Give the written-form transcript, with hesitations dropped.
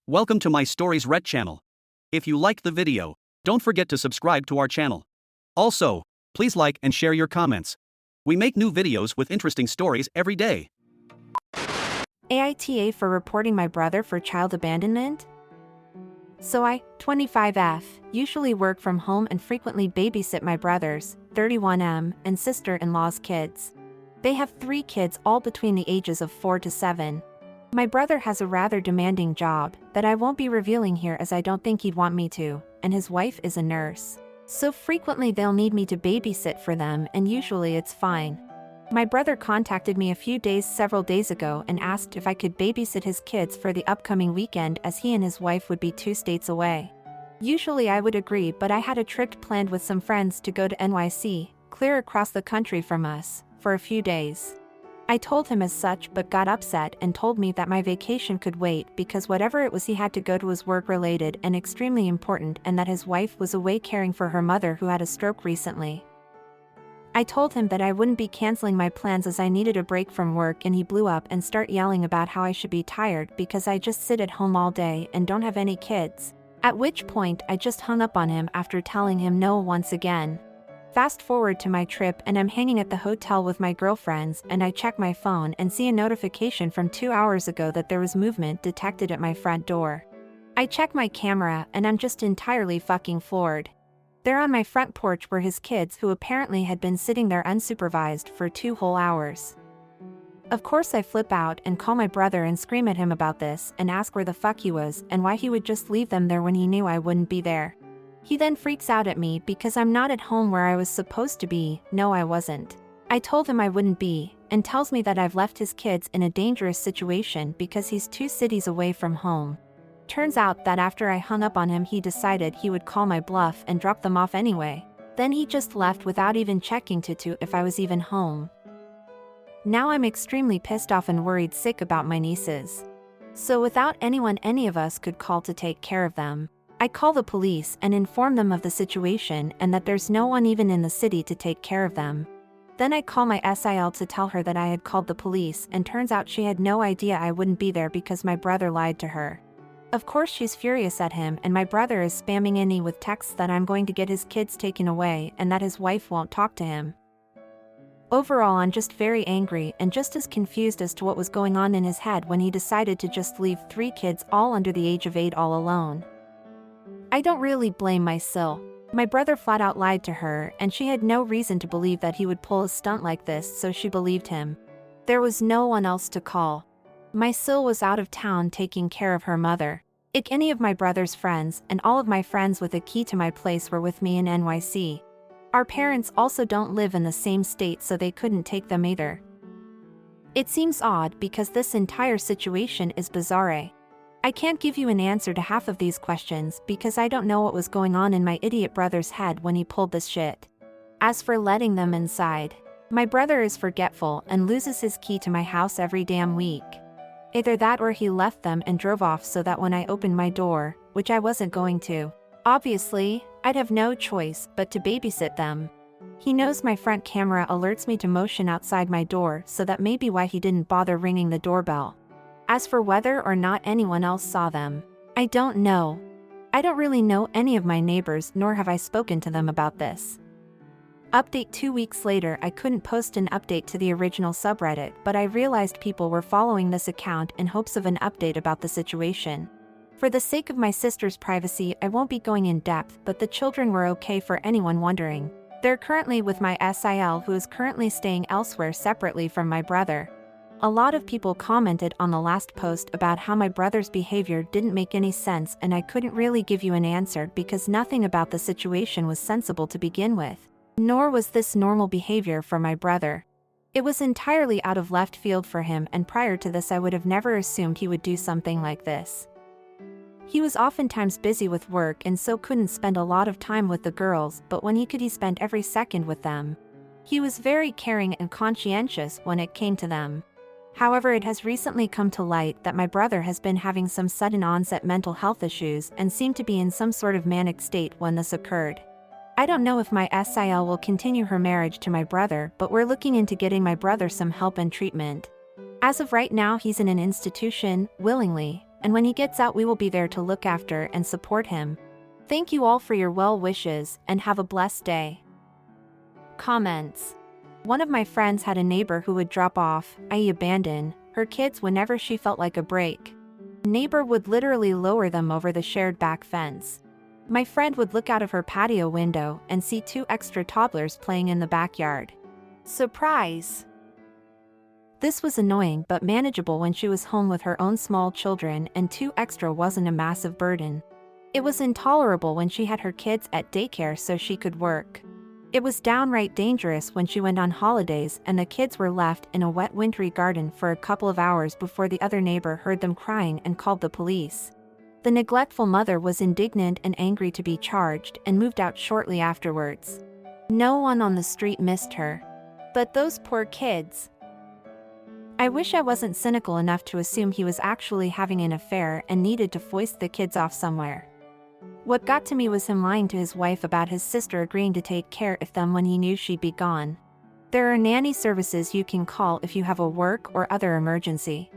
Welcome to my Stories Red channel. If you liked the video, don't forget to subscribe to our channel. Also, please like and share your comments. We make new videos with interesting stories every day. AITA for reporting my brother for child abandonment? So I, 25F, usually work from home and frequently babysit my brothers, 31M, and sister-in-law's kids. They have 3 kids all between the ages of 4 to 7. My brother has a rather demanding job that I won't be revealing here as I don't think he'd want me to, and his wife is a nurse. So frequently they'll need me to babysit for them, and usually it's fine. My brother contacted me several days ago and asked if I could babysit his kids for the upcoming weekend as he and his wife would be 2 states away. Usually I would agree, but I had a trip planned with some friends to go to NYC, clear across the country from us, for a few days. I told him as such but got upset and told me that my vacation could wait because whatever it was he had to go to was work-related and extremely important, and that his wife was away caring for her mother who had a stroke recently. I told him that I wouldn't be canceling my plans as I needed a break from work, and he blew up and started yelling about how I should be tired because I just sit at home all day and don't have any kids, at which point I just hung up on him after telling him no once again. Fast forward to my trip and I'm hanging at the hotel with my girlfriends, and I check my phone and see a notification from 2 hours ago that there was movement detected at my front door. I check my camera and I'm just entirely fucking floored. There on my front porch were his kids, who apparently had been sitting there unsupervised for 2 whole hours. Of course I flip out and call my brother and scream at him about this and ask where the fuck he was and why he would just leave them there when he knew I wouldn't be there. He then freaks out at me because I'm not at home where I was supposed to be. No, I wasn't. I told him I wouldn't be, and tells me that I've left his kids in a dangerous situation because he's 2 cities away from home. Turns out that after I hung up on him he decided he would call my bluff and drop them off anyway. Then he just left without even checking to if I was even home. Now I'm extremely pissed off and worried sick about my nieces. So without anyone any of us could call to take care of them, I call the police and inform them of the situation and that there's no one even in the city to take care of them. Then I call my SIL to tell her that I had called the police, and turns out she had no idea I wouldn't be there because my brother lied to her. Of course she's furious at him, and my brother is spamming Annie with texts that I'm going to get his kids taken away and that his wife won't talk to him. Overall I'm just very angry and just as confused as to what was going on in his head when he decided to just leave 3 kids all under the age of 8 all alone. I don't really blame my SIL. My brother flat out lied to her, and she had no reason to believe that he would pull a stunt like this, so she believed him. There was no one else to call. My SIL was out of town taking care of her mother. Any of my brother's friends and all of my friends with a key to my place were with me in NYC. Our parents also don't live in the same state, so they couldn't take them either. It seems odd because this entire situation is bizarre. I can't give you an answer to half of these questions because I don't know what was going on in my idiot brother's head when he pulled this shit. As for letting them inside, my brother is forgetful and loses his key to my house every damn week. Either that or he left them and drove off so that when I opened my door, which I wasn't going to, obviously, I'd have no choice but to babysit them. He knows my front camera alerts me to motion outside my door, so that may be why he didn't bother ringing the doorbell. As for whether or not anyone else saw them, I don't know. I don't really know any of my neighbors, nor have I spoken to them about this. Update: 2 weeks later, I couldn't post an update to the original subreddit, but I realized people were following this account in hopes of an update about the situation. For the sake of my sister's privacy, I won't be going in depth, but the children were okay for anyone wondering. They're currently with my SIL, who is currently staying elsewhere separately from my brother. A lot of people commented on the last post about how my brother's behavior didn't make any sense, and I couldn't really give you an answer because nothing about the situation was sensible to begin with. Nor was this normal behavior for my brother. It was entirely out of left field for him, and prior to this I would have never assumed he would do something like this. He was oftentimes busy with work and so couldn't spend a lot of time with the girls, but when he could, he spent every second with them. He was very caring and conscientious when it came to them. However, it has recently come to light that my brother has been having some sudden onset mental health issues and seemed to be in some sort of manic state when this occurred. I don't know if my SIL will continue her marriage to my brother, but we're looking into getting my brother some help and treatment. As of right now, he's in an institution, willingly, and when he gets out we will be there to look after and support him. Thank you all for your well wishes and have a blessed day. Comments. One of my friends had a neighbor who would drop off, i.e. abandon, her kids whenever she felt like a break. Neighbor would literally lower them over the shared back fence. My friend would look out of her patio window and see 2 extra toddlers playing in the backyard. Surprise! This was annoying but manageable when she was home with her own small children, and 2 extra wasn't a massive burden. It was intolerable when she had her kids at daycare so she could work. It was downright dangerous when she went on holidays and the kids were left in a wet wintry garden for a couple of hours before the other neighbor heard them crying and called the police. The neglectful mother was indignant and angry to be charged and moved out shortly afterwards. No one on the street missed her. But those poor kids. I wish I wasn't cynical enough to assume he was actually having an affair and needed to foist the kids off somewhere. What got to me was him lying to his wife about his sister agreeing to take care of them when he knew she'd be gone. There are nanny services you can call if you have a work or other emergency.